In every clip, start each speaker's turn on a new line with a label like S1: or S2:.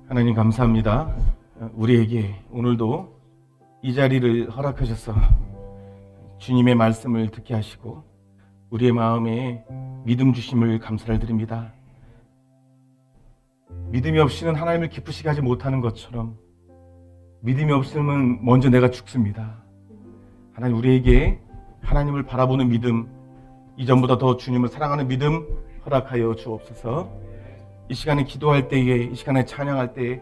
S1: 하나님 감사합니다. 우리에게 오늘도 이 자리를 허락하셔서 주님의 말씀을 듣게 하시고 우리의 마음에 믿음 주심을 감사를 드립니다. 믿음이 없이는 하나님을 기쁘시게 하지 못하는 것처럼 믿음이 없으면 먼저 내가 죽습니다. 하나님, 우리에게 하나님을 바라보는 믿음, 이전보다 더 주님을 사랑하는 믿음 허락하여 주옵소서. 이 시간에 기도할 때에, 이 시간에 찬양할 때에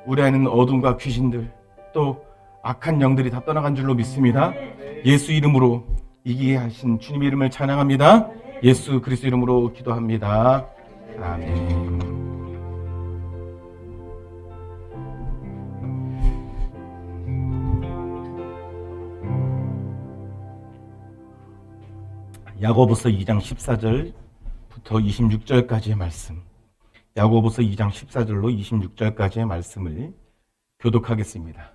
S1: 우리 안에는 어둠과 귀신들, 또 악한 영들이 다 떠나간 줄로 믿습니다. 예수 이름으로 이기게 하신 주님의 이름을 찬양합니다. 예수 그리스도 이름으로 기도합니다. 아멘. 야고보서 2장 14절부터 26절까지의 말씀, 야고보서 2장 14절로 26절까지의 말씀을 교독하겠습니다.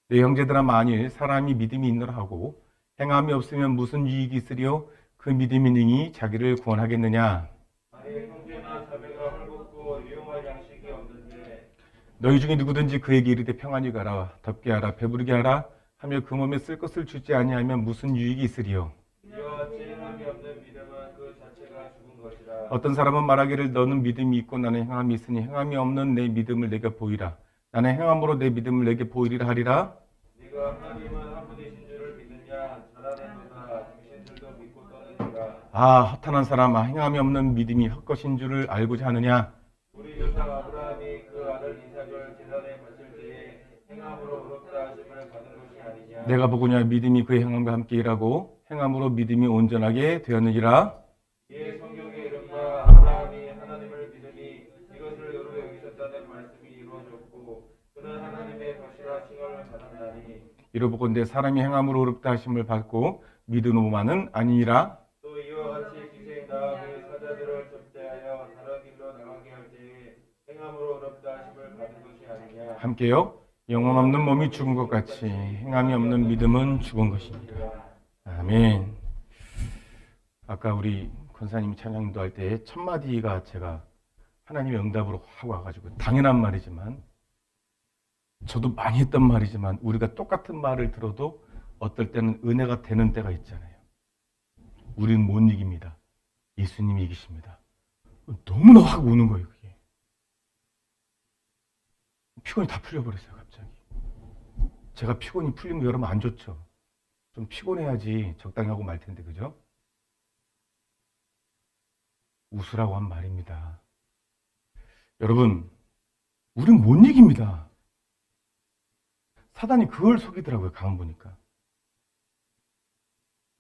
S1: 내 형제들아, 만일 사람이 믿음이 있느라 하고 행함이 없으면 무슨 유익이 있으리요? 그 믿음이 능히 자기를 구원하겠느냐?
S2: 만일 형제나 자매가 헐벗고 유용할 양식이 없는데
S1: 너희 중에 누구든지 그에게 이르되 평안히 가라, 덥게 하라, 배부르게 하라 하며 그 몸에 쓸 것을 주지 아니하면 무슨 유익이 있으리요?
S2: 이와 같이 행함이 없는 믿음은 그 자체가 죽은 것이라.
S1: 어떤 사람은 말하기를 너는 믿음이 있고 나는 행함이 있으니 행함이 없는 내 믿음을 내게 보이라. 나는 행함으로 내 믿음을 내게 보이리라 하리라.
S2: 네가 하나님은 한 분이신 줄을 믿느냐? 잘하는도다. 당신들도 믿고 떠느니라.
S1: 아, 허탄한 사람아, 행함이 없는 믿음이 헛것인 줄을 알고자 하느냐?
S2: 우리 조상 아브라함이 그 아들 이삭을 제단에 바칠 때에 행함으로 의롭다 하심을 받은 것이 아니냐?
S1: 내가 보고냐 믿음이 그의 행함과 함께 일하고 행함으로 믿음이 온전하게 되었느니라.
S2: 이에 성경의 이름과 아브라함이 하나님을 믿으니 이것을 의로 여기셨다는 말씀이 이루어졌고 그는 하나님의 것이라 칭함을 받았나니.
S1: 이로보건대 사람이 행함으로 의롭다 하심을 받고 믿음으로만은 아니니라.
S2: 또 이와 같이 기생 다음에 사자들을 접대하여 다른 길로 나가게 할 때에 행함으로 의롭다 하심을 받은 것이 아니냐.
S1: 함께요. 영혼 없는 몸이 죽은 것 같이 행함이 없는 믿음은 죽은 것입니다. 아멘. 아까 우리 권사님이 찬양도 할 때 첫 마디가 제가 하나님의 응답으로 확 와가지고 당연한 말이지만 저도 많이 했던 말이지만 우리가 똑같은 말을 들어도 어떨 때는 은혜가 되는 때가 있잖아요. 우리는 못 이깁니다. 예수님이 이기십니다. 너무나 확 오는 거예요, 그게. 피곤이 다 풀려버렸어요, 갑자기. 제가 피곤이 풀리면 여러분 안 좋죠. 좀 피곤해야지 적당히 하고 말 텐데, 그죠? 웃으라고 한 말입니다. 여러분, 우린 못 이깁니다. 사단이 그걸 속이더라고요, 가만 보니까.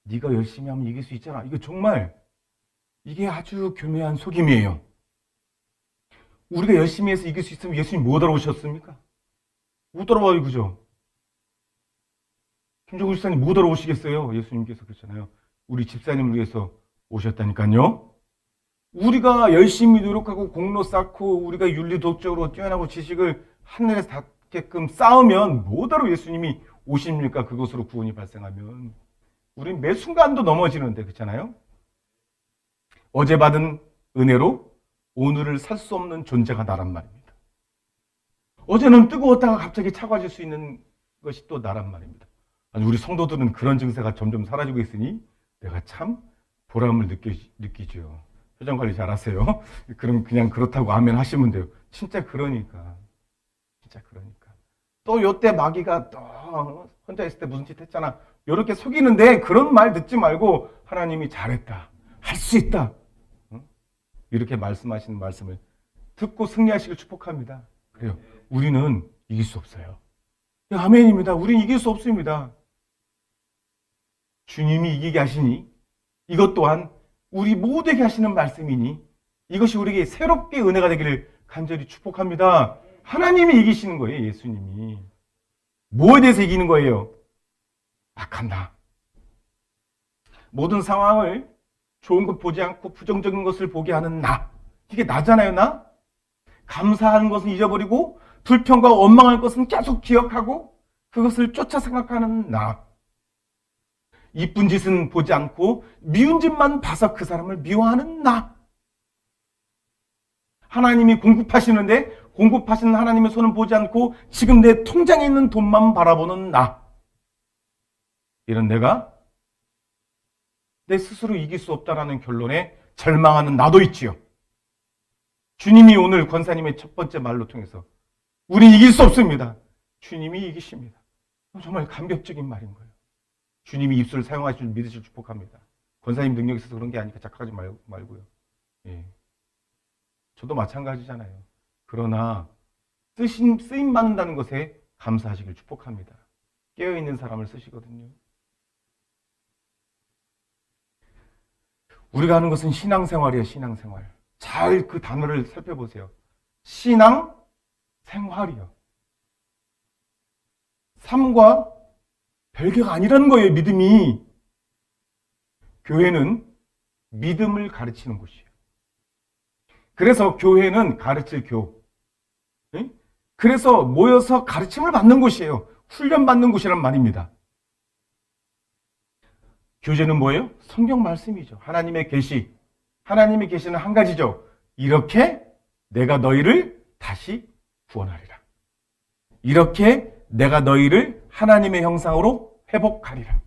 S1: 네가 열심히 하면 이길 수 있잖아. 이거 정말 이게 아주 교묘한 속임이에요. 우리가 열심히 해서 이길 수 있으면 예수님 못 알아오셨습니까? 못 알아와요, 그죠? 김종국 집사님 못 알아오시겠어요? 예수님께서 그랬잖아요. 우리 집사님을 위해서 오셨다니까요. 우리가 열심히 노력하고 공로 쌓고 우리가 윤리도덕적으로 뛰어나고 지식을 하늘에서 닿게끔 쌓으면 뭐다로 예수님이 오십니까? 그것으로 구원이 발생하면. 우린 매 순간도 넘어지는데, 그렇잖아요? 어제 받은 은혜로 오늘을 살 수 없는 존재가 나란 말입니다. 어제는 뜨거웠다가 갑자기 차가워질 수 있는 것이 또 나란 말입니다. 아니, 우리 성도들은 그런 증세가 점점 사라지고 있으니 내가 참 보람을 느끼죠. 표정 관리 잘하세요. 그럼 그냥 그렇다고 아멘 하시면 돼요. 진짜 그러니까. 진짜 그러니까. 또 요때 마귀가 또 혼자 있을 때 무슨 짓 했잖아. 이렇게 속이는데 그런 말 듣지 말고 하나님이 잘했다. 할 수 있다. 이렇게 말씀하시는 말씀을 듣고 승리하시길 축복합니다. 그래요. 우리는 이길 수 없어요. 아멘입니다. 우리는 이길 수 없습니다. 주님이 이기게 하시니 이것 또한 우리 모두에게 하시는 말씀이니 이것이 우리에게 새롭게 은혜가 되기를 간절히 축복합니다. 하나님이 이기시는 거예요. 예수님이. 뭐에 대해서 이기는 거예요? 악한 나. 모든 상황을 좋은 것 보지 않고 부정적인 것을 보게 하는 나. 이게 나잖아요, 나? 감사하는 것은 잊어버리고 불평과 원망할 것은 계속 기억하고 그것을 쫓아 생각하는 나. 이쁜 짓은 보지 않고 미운 짓만 봐서 그 사람을 미워하는 나. 하나님이 공급하시는데 공급하시는 하나님의 손은 보지 않고 지금 내 통장에 있는 돈만 바라보는 나. 이런 내가 내 스스로 이길 수 없다라는 결론에 절망하는 나도 있지요. 주님이 오늘 권사님의 첫 번째 말로 통해서 우리 이길 수 없습니다. 주님이 이기십니다. 정말 감격적인 말인 거예요. 주님이 입술을 사용하실 줄 믿으실 축복합니다. 권사님 능력이 있어서 그런 게 아니니까 착각하지 말고요. 예. 저도 마찬가지잖아요. 그러나 쓰임 받는다는 것에 감사하시길 축복합니다. 깨어있는 사람을 쓰시거든요. 우리가 하는 것은 신앙생활이에요. 신앙생활. 잘 그 단어를 살펴보세요. 신앙생활이요. 삶과 별개가 아니라는 거예요. 믿음이. 교회는 믿음을 가르치는 곳이에요. 그래서 교회는 가르칠 교. 그래서 모여서 가르침을 받는 곳이에요. 훈련받는 곳이란 말입니다. 교제는 뭐예요? 성경 말씀이죠. 하나님의 계시. 하나님의 계시는 한 가지죠. 이렇게 내가 너희를 다시 구원하리라. 이렇게 내가 너희를 하나님의 형상으로 회복하리라.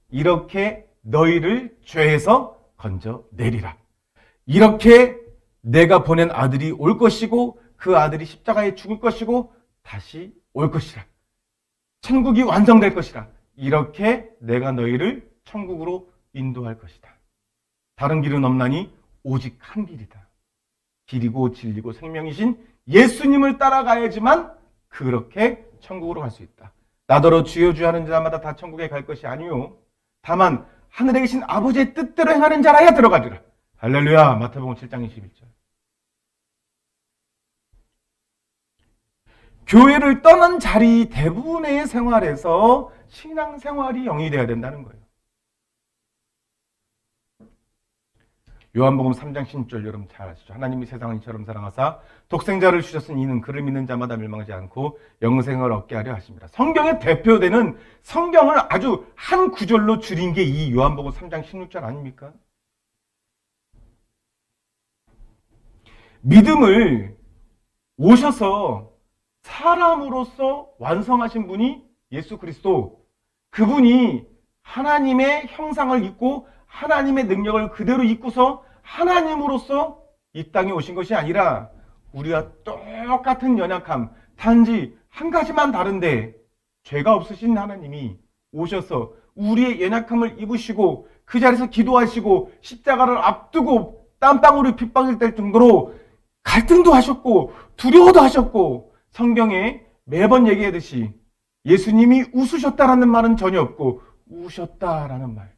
S1: 이렇게 너희를 죄에서 건져내리라. 이렇게 내가 보낸 아들이 올 것이고 그 아들이 십자가에 죽을 것이고 다시 올 것이라. 천국이 완성될 것이라. 이렇게 내가 너희를 천국으로 인도할 것이다. 다른 길은 없나니 오직 한 길이다. 길이고 진리고 생명이신 예수님을 따라가야지만 그렇게 천국으로 갈 수 있다. 나더러 주여 주여 하는 자마다 다 천국에 갈 것이 아니요 다만 하늘에 계신 아버지의 뜻대로 행하는 자라야 들어가리라. 할렐루야. 마태복음 7장 21절. 교회를 떠난 자리 대부분의 생활에서 신앙생활이 영위되어야 된다는 거예요. 요한복음 3장 16절 여러분 잘 아시죠? 하나님이 세상을 이처럼 사랑하사 독생자를 주셨으니 이는 그를 믿는 자마다 멸망하지 않고 영생을 얻게 하려 하십니다. 성경에 대표되는 성경을 아주 한 구절로 줄인 게 이 요한복음 3장 16절 아닙니까? 믿음을 오셔서 사람으로서 완성하신 분이 예수 그리스도. 그분이 하나님의 형상을 입고 하나님의 능력을 그대로 입고서 하나님으로서 이 땅에 오신 것이 아니라 우리와 똑같은 연약함, 단지 한 가지만 다른데 죄가 없으신 하나님이 오셔서 우리의 연약함을 입으시고 그 자리에서 기도하시고 십자가를 앞두고 땀방울이 핏방울 될 정도로 갈등도 하셨고 두려워도 하셨고 성경에 매번 얘기하듯이 예수님이 웃으셨다라는 말은 전혀 없고 우셨다라는 말.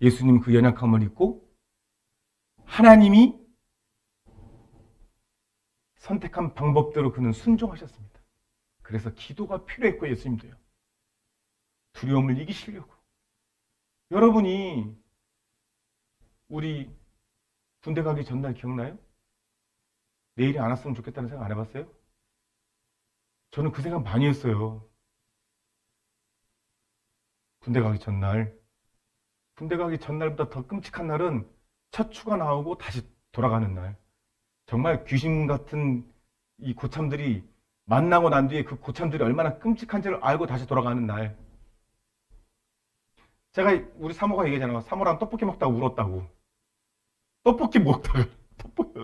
S1: 예수님 그 연약함을 입고 하나님이 선택한 방법대로 그는 순종하셨습니다. 그래서 기도가 필요했고 예수님도요. 두려움을 이기시려고. 여러분이 우리 군대 가기 전날 기억나요? 내일이 안 왔으면 좋겠다는 생각 안 해봤어요? 저는 그 생각 많이 했어요. 군대 가기 전날. 군대 가기 전날보다 더 끔찍한 날은 첫 추가 나오고 다시 돌아가는 날. 정말 귀신 같은 이 고참들이 만나고 난 뒤에 그 고참들이 얼마나 끔찍한지를 알고 다시 돌아가는 날. 제가 우리 사모가 얘기하잖아요. 사모랑 떡볶이 먹다가 울었다고. 떡볶이 먹다가 떡볶이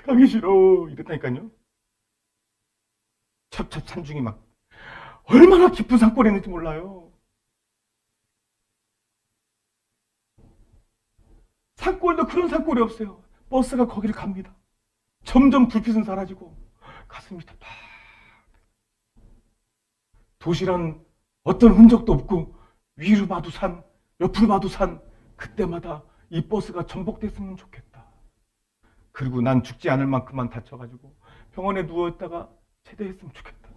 S1: 가기 싫어 이랬다니까요. 첩첩 산중이 막 얼마나 깊은 산골이었는지 몰라요. 산골도 그런 산골이 없어요. 버스가 거기를 갑니다. 점점 불빛은 사라지고 가슴이 답답. 도시란 어떤 흔적도 없고 위로 봐도 산, 옆으로 봐도 산. 그때마다 이 버스가 전복됐으면 좋겠다. 그리고 난 죽지 않을 만큼만 다쳐가지고 병원에 누워있다가 제대했으면 좋겠다.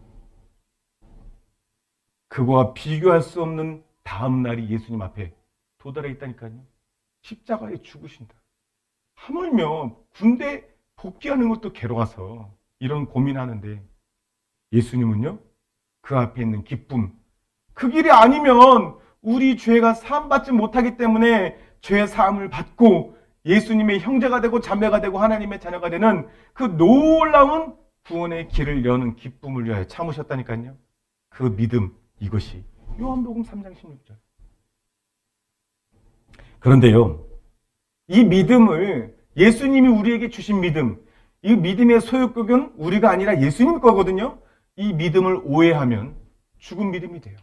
S1: 그거와 비교할 수 없는 다음 날이 예수님 앞에 도달해 있다니까요. 십자가에 죽으신다. 하물며 군대 복귀하는 것도 괴로워서 이런 고민하는데 예수님은요, 그 앞에 있는 기쁨, 그 길이 아니면 우리 죄가 사함받지 못하기 때문에 죄 사함을 받고 예수님의 형제가 되고 자매가 되고 하나님의 자녀가 되는 그 놀라운 구원의 길을 여는 기쁨을 위하여 참으셨다니까요. 그 믿음, 이것이 요한복음 3장 16절. 그런데요, 이 믿음을 예수님이 우리에게 주신 믿음, 이 믿음의 소유격은 우리가 아니라 예수님 거거든요. 이 믿음을 오해하면 죽은 믿음이 돼요.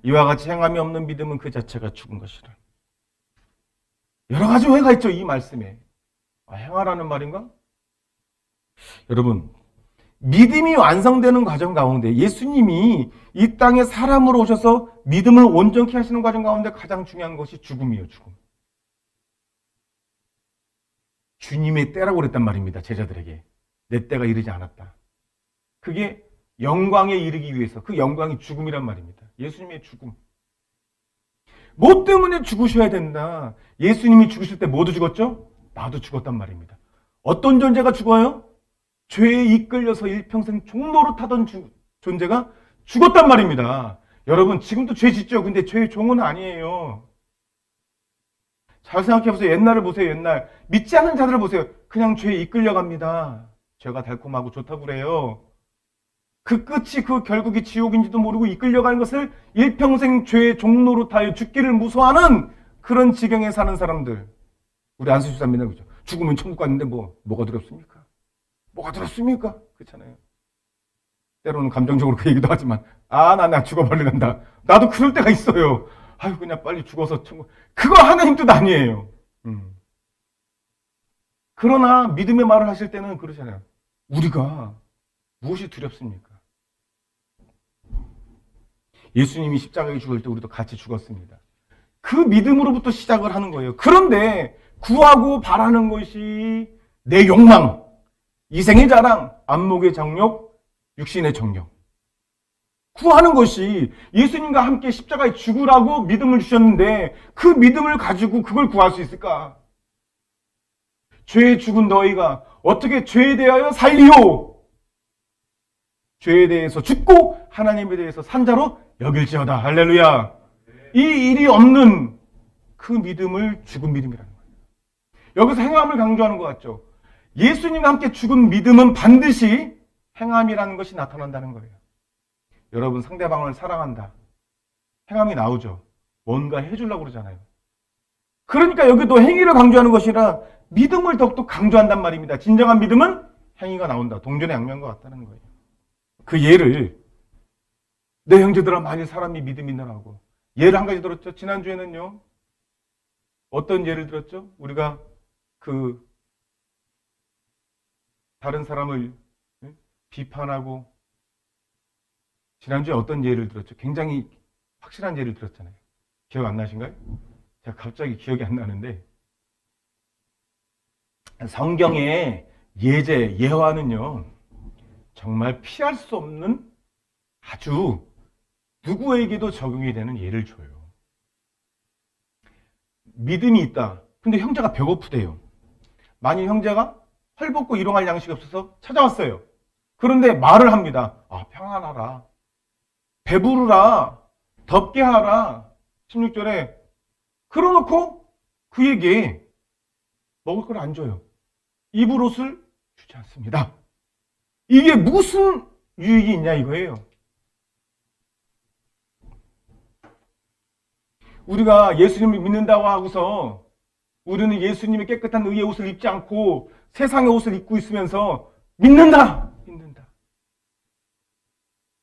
S1: 이와 같이 행함이 없는 믿음은 그 자체가 죽은 것이라. 여러 가지 오해가 있죠, 이 말씀에. 행하라는 말인가? 여러분, 믿음이 완성되는 과정 가운데 예수님이 이 땅에 사람으로 오셔서 믿음을 온전케 하시는 과정 가운데 가장 중요한 것이 죽음이에요, 죽음. 주님의 때라고 그랬단 말입니다, 제자들에게. 내 때가 이르지 않았다. 그게 영광에 이르기 위해서, 그 영광이 죽음이란 말입니다. 예수님의 죽음. 뭐 때문에 죽으셔야 된다? 예수님이 죽으실 때 모두 죽었죠? 나도 죽었단 말입니다. 어떤 존재가 죽어요? 죄에 이끌려서 일평생 종로로 타던 존재가 죽었단 말입니다. 여러분, 지금도 죄 짓죠? 근데 죄의 종은 아니에요. 잘 생각해보세요. 옛날을 보세요, 옛날. 믿지 않는 자들을 보세요. 그냥 죄에 이끌려갑니다. 죄가 달콤하고 좋다고 그래요. 그 끝이, 그 결국이 지옥인지도 모르고 이끌려가는 것을 일평생 죄의 종로로 타여 죽기를 무서워하는 그런 지경에 사는 사람들. 우리 안수 집사입니다. 그죠? 죽으면 천국 갔는데 뭐가 두렵습니까? 뭐가 두렵습니까? 그렇잖아요. 때로는 감정적으로 그 얘기도 하지만, 나 죽어버린다. 나도 그럴 때가 있어요. 아유, 그냥 빨리 죽어서 천국. 그거 하나님 뜻 아니에요. 그러나 믿음의 말을 하실 때는 그러잖아요. 우리가 무엇이 두렵습니까? 예수님이 십자가에 죽을 때 우리도 같이 죽었습니다. 그 믿음으로부터 시작을 하는 거예요. 그런데 구하고 바라는 것이 내 욕망, 이생의 자랑, 안목의 정욕, 육신의 정욕. 구하는 것이 예수님과 함께 십자가에 죽으라고 믿음을 주셨는데 그 믿음을 가지고 그걸 구할 수 있을까? 죄에 죽은 너희가 어떻게 죄에 대하여 살리오? 죄에 대해서 죽고 하나님에 대해서 산자로 여길지어다. 할렐루야. 이 일이 없는 그 믿음을 죽은 믿음이라는 거예요. 여기서 행함을 강조하는 것 같죠. 예수님과 함께 죽은 믿음은 반드시 행함이라는 것이 나타난다는 거예요. 여러분, 상대방을 사랑한다. 행함이 나오죠. 뭔가 해주려고 그러잖아요. 그러니까 여기도 행위를 강조하는 것이라 믿음을 더욱더 강조한단 말입니다. 진정한 믿음은 행위가 나온다. 동전의 양면과 같다는 거예요. 그 예를, 내 형제들아 만일 사람이 믿음이 있느라고. 예를 한 가지 들었죠. 지난주에는요. 어떤 예를 들었죠? 우리가 다른 사람을 비판하고 지난주에 어떤 예를 들었죠? 굉장히 확실한 예를 들었잖아요. 기억 안 나신가요? 제가 갑자기 기억이 안 나는데 성경의 예화는요. 정말 피할 수 없는 아주 누구에게도 적용이 되는 예를 줘요. 믿음이 있다. 근데 형제가 배고프대요. 만일 형제가 헐벗고 일용할 양식이 없어서 찾아왔어요. 그런데 말을 합니다. 평안하라. 배부르라. 덥게 하라. 16절에 그러놓고 그에게 먹을 걸 안 줘요. 입을 옷을 주지 않습니다. 이게 무슨 유익이 있냐 이거예요. 우리가 예수님을 믿는다고 하고서 우리는 예수님의 깨끗한 의의 옷을 입지 않고 세상의 옷을 입고 있으면서 믿는다.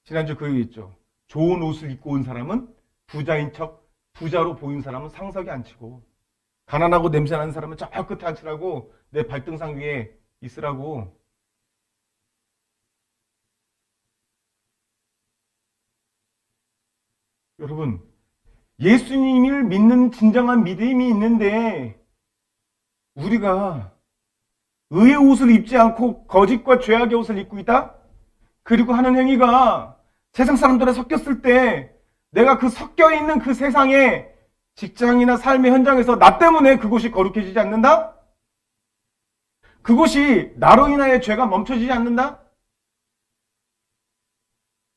S1: 지난주 그 얘기 있죠. 좋은 옷을 입고 온 사람은 부자인 척, 부자로 보인 사람은 상석에 앉히고 가난하고 냄새나는 사람은 저 끝에 앉히라고 내 발등상 위에 있으라고. 여러분, 예수님을 믿는 진정한 믿음이 있는데 우리가 의의 옷을 입지 않고 거짓과 죄악의 옷을 입고 있다? 그리고 하는 행위가 세상 사람들에 섞였을 때 내가 그 섞여 있는 그 세상에 직장이나 삶의 현장에서 나 때문에 그곳이 거룩해지지 않는다? 그곳이 나로 인하여 죄가 멈춰지지 않는다?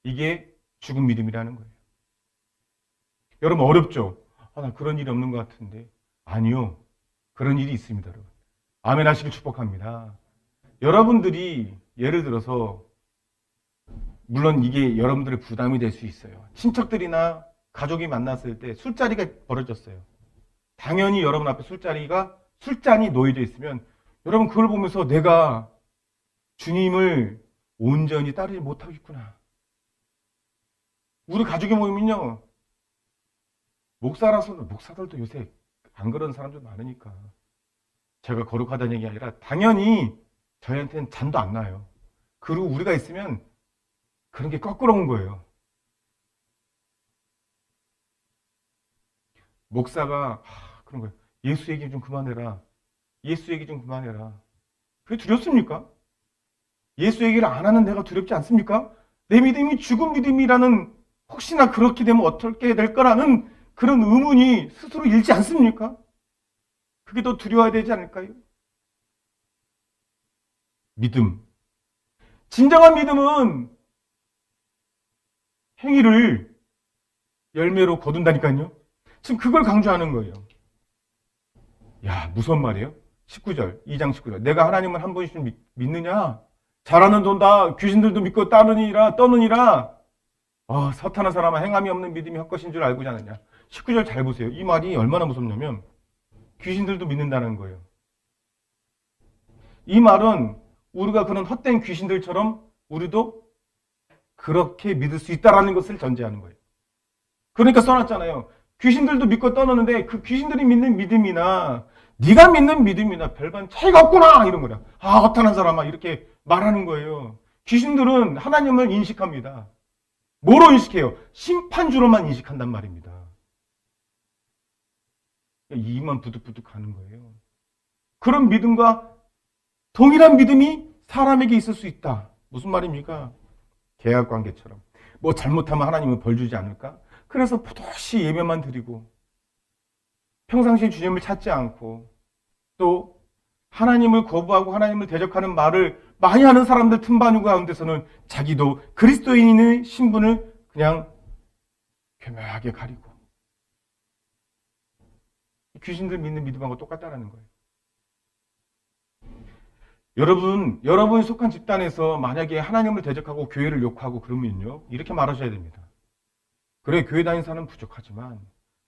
S1: 이게 죽은 믿음이라는 거예요. 여러분 어렵죠? 나 그런 일이 없는 것 같은데. 아니요. 그런 일이 있습니다, 여러분. 아멘 하시길 축복합니다. 여러분들이 예를 들어서 물론 이게 여러분들의 부담이 될 수 있어요. 친척들이나 가족이 만났을 때 술자리가 벌어졌어요. 당연히 여러분 앞에 술잔이 놓여져 있으면 여러분 그걸 보면서 내가 주님을 온전히 따르지 못하겠구나. 우리 가족이 모이면요. 목사들도 요새 안 그런 사람들 많으니까. 제가 거룩하다는 얘기 아니라 당연히 저희한테는 잠도 안 나요. 그리고 우리가 있으면 그런 게 거꾸로 온 거예요. 목사가 그런 거예요. 예수 얘기 좀 그만해라. 예수 얘기 좀 그만해라. 그게 두렵습니까? 예수 얘기를 안 하는 내가 두렵지 않습니까? 내 믿음이 죽은 믿음이라는 혹시나 그렇게 되면 어떻게 될 거라는 그런 의문이 스스로 일지 않습니까? 그게 더 두려워야 되지 않을까요? 믿음. 진정한 믿음은 행위를 열매로 거둔다니까요. 지금 그걸 강조하는 거예요. 야, 무서운 말이에요. 19절, 2장 19절. 내가 하나님을 한 번씩 믿느냐? 잘하는 돈다. 귀신들도 믿고 떠느니라. 사탄한 사람아 행함이 없는 믿음이 헛것인 줄 알고자 하느냐. 19절 잘 보세요. 이 말이 얼마나 무섭냐면 귀신들도 믿는다는 거예요. 이 말은 우리가 그런 헛된 귀신들처럼 우리도 그렇게 믿을 수 있다라는 것을 전제하는 거예요. 그러니까 써놨잖아요. 귀신들도 믿고 떠나는데 그 귀신들이 믿는 믿음이나 네가 믿는 믿음이나 별반 차이가 없구나 이런 거야. 허탄한 사람아 이렇게 말하는 거예요. 귀신들은 하나님을 인식합니다. 뭐로 인식해요? 심판주로만 인식한단 말입니다. 이만 부득부득 가는 거예요. 그런 믿음과 동일한 믿음이 사람에게 있을 수 있다. 무슨 말입니까? 계약관계처럼. 뭐 잘못하면 하나님은 벌 주지 않을까? 그래서 포도시 예배만 드리고 평상시에 주님을 찾지 않고 또 하나님을 거부하고 하나님을 대적하는 말을 많이 하는 사람들 틈바누 가운데서는 자기도 그리스도인의 신분을 그냥 교묘하게 가리고 귀신들 믿는 믿음하고 똑같다라는 거예요. 여러분이 속한 집단에서 만약에 하나님을 대적하고 교회를 욕하고 그러면요. 이렇게 말하셔야 됩니다. 그래, 교회 다니는 사람은 부족하지만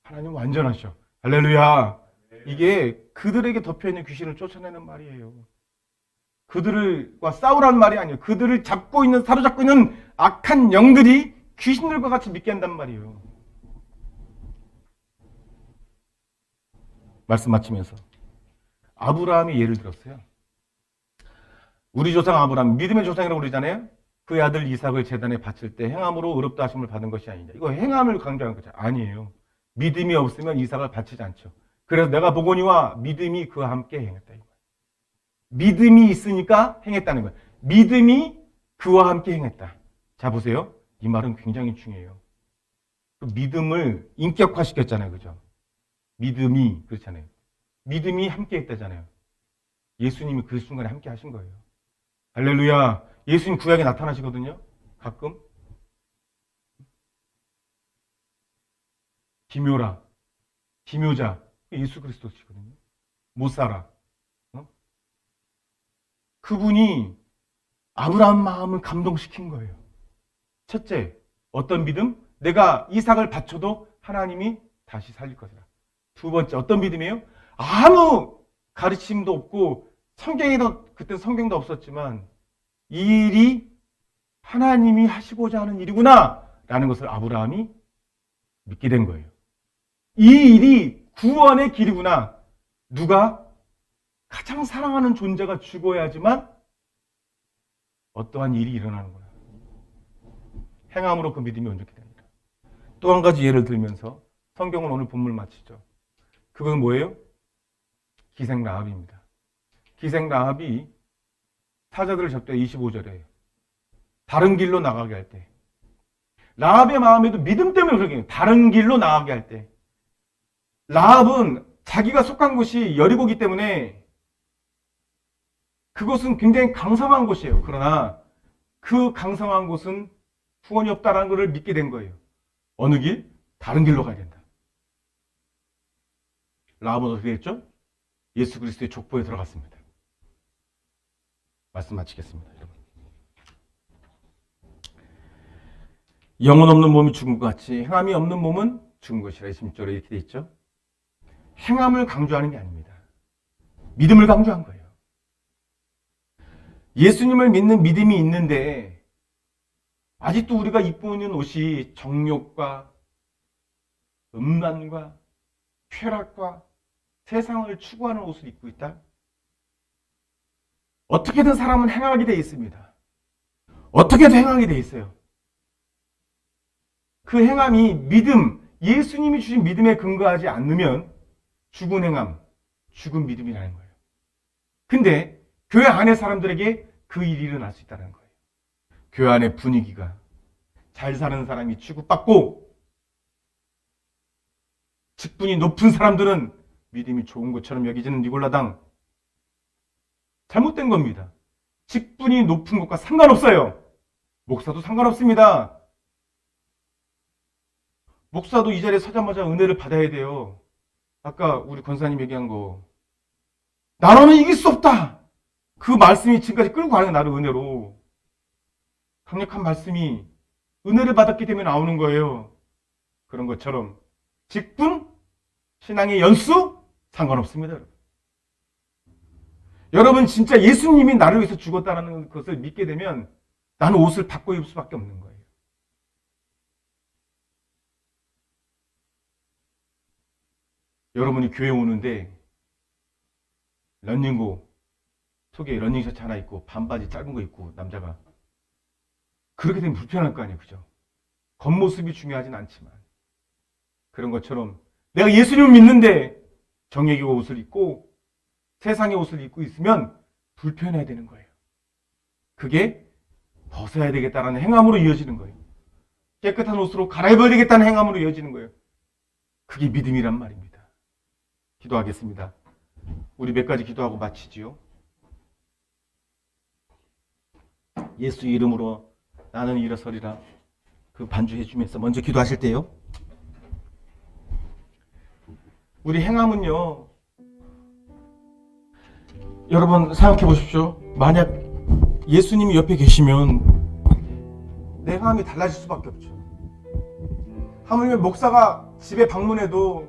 S1: 하나님 완전하셔. 할렐루야. 이게 그들에게 덮여있는 귀신을 쫓아내는 말이에요. 그들과 싸우라는 말이 아니에요. 그들을 사로잡고 있는 악한 영들이 귀신들과 같이 믿게 한단 말이에요. 말씀 마치면서 아브라함이 예를 들었어요. 우리 조상 아브라함, 믿음의 조상이라고 그러잖아요. 그 아들 이삭을 제단에 바칠 때 행함으로 의롭다 하심을 받은 것이 아니냐. 이거 행함을 강조하는 거죠. 아니에요. 믿음이 없으면 이삭을 바치지 않죠. 그래서 내가 보거니와 믿음이 그와 함께 행했다. 이거예요. 믿음이 있으니까 행했다는 거예요. 믿음이 그와 함께 행했다. 자, 보세요. 이 말은 굉장히 중요해요. 그 믿음을 인격화시켰잖아요. 그죠? 믿음이, 그렇잖아요. 믿음이 함께 했다잖아요. 예수님이 그 순간에 함께 하신 거예요. 할렐루야. 예수님 구약에 나타나시거든요. 가끔. 기묘라. 기묘자. 예수 그리스도시거든요. 못 살아. 그분이 아브라함 마음을 감동시킨 거예요. 첫째, 어떤 믿음? 내가 이삭을 바쳐도 하나님이 다시 살릴 것이다. 두 번째, 어떤 믿음이에요? 아무 가르침도 없고 그때 성경도 없었지만 이 일이 하나님이 하시고자 하는 일이구나 라는 것을 아브라함이 믿게 된 거예요. 이 일이 구원의 길이구나. 누가 가장 사랑하는 존재가 죽어야지만 어떠한 일이 일어나는구나. 행함으로 그 믿음이 온전히 됩니다. 또 한 가지 예를 들면서 성경은 오늘 본문을 마치죠. 그건 뭐예요? 기생 라합입니다. 기생 라합이 사자들을 잡되 25절에 다른 길로 나가게 할 때, 라합의 마음에도 믿음 때문에 그러게 해요. 다른 길로 나가게 할 때, 라합은 자기가 속한 곳이 여리고기 때문에 그것은 굉장히 강성한 곳이에요. 그러나 그 강성한 곳은 후원이 없다는 것을 믿게 된 거예요. 어느 길? 다른 길로 가야 된다. 라합은 어떻게 했죠? 예수 그리스도의 족보에 들어갔습니다. 말씀 마치겠습니다. 여러분. 영혼 없는 몸이 죽은 것 같이 행함이 없는 몸은 죽은 것이라. 26절에 이렇게 돼 있죠. 행함을 강조하는 게 아닙니다. 믿음을 강조한 거예요. 예수님을 믿는 믿음이 있는데 아직도 우리가 입고 있는 옷이 정욕과 음란과 쾌락과 세상을 추구하는 옷을 입고 있다? 어떻게든 사람은 행하게 돼 있습니다. 어떻게든 행하게 돼 있어요. 그 행함이 믿음, 예수님이 주신 믿음에 근거하지 않으면 죽은 행함, 죽은 믿음이라는 거예요. 근데 교회 안의 사람들에게 그 일이 일어날 수 있다는 거예요. 교회 안의 분위기가 잘 사는 사람이 취급받고 직분이 높은 사람들은 믿음이 좋은 것처럼 여기지는 니골라당. 잘못된 겁니다. 직분이 높은 것과 상관없어요. 목사도 상관없습니다. 목사도 이 자리에 서자마자 은혜를 받아야 돼요. 아까 우리 권사님 얘기한 거. 나로는 이길 수 없다. 그 말씀이 지금까지 끌고 가는 게 나를 은혜로. 강력한 말씀이 은혜를 받았기 때문에 나오는 거예요. 그런 것처럼 직분, 신앙의 연수 상관없습니다. 여러분 진짜 예수님이 나를 위해서 죽었다는 것을 믿게 되면 나는 옷을 바꿔 입을 수밖에 없는 거예요. 여러분이 교회 오는데 러닝복 속에 러닝셔츠 하나 입고 반바지 짧은 거 입고 남자가 그렇게 되면 불편할 거 아니에요. 그죠? 겉모습이 중요하진 않지만 그런 것처럼 내가 예수님을 믿는데 정예교 옷을 입고 세상의 옷을 입고 있으면 불편해야 되는 거예요. 그게 벗어야 되겠다라는 행함으로 이어지는 거예요. 깨끗한 옷으로 갈아입어야 되겠다는 행함으로 이어지는 거예요. 그게 믿음이란 말입니다. 기도하겠습니다. 우리 몇 가지 기도하고 마치지요. 예수 이름으로 나는 일어서리라. 그 반주해 주면서 먼저 기도하실 때요. 우리 행함은요. 여러분 생각해 보십시오. 만약 예수님이 옆에 계시면 내 행함이 달라질 수밖에 없죠. 하물며 목사가 집에 방문해도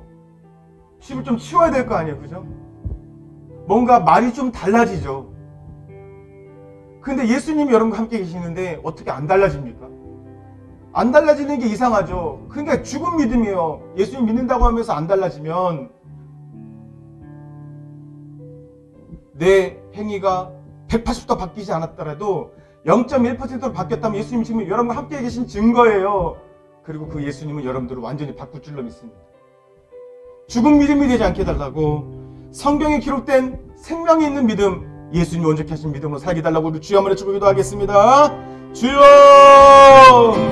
S1: 집을 좀 치워야 될 거 아니에요. 그죠? 뭔가 말이 좀 달라지죠. 근데 예수님이 여러분과 함께 계시는데 어떻게 안 달라집니까? 안 달라지는 게 이상하죠. 그러니까 죽은 믿음이에요. 예수님 믿는다고 하면서 안 달라지면 내 행위가 180도 바뀌지 않았더라도 0.1%로 바뀌었다면 예수님이 지금 여러분과 함께 계신 증거예요. 그리고 그 예수님은 여러분들을 완전히 바꿀 줄로 믿습니다. 죽은 믿음이 되지 않게 해달라고 성경에 기록된 생명이 있는 믿음, 예수님이 온전케 하신 믿음으로 살게 해달라고 우리 주여 한번 외치고 기도하겠습니다. 주여!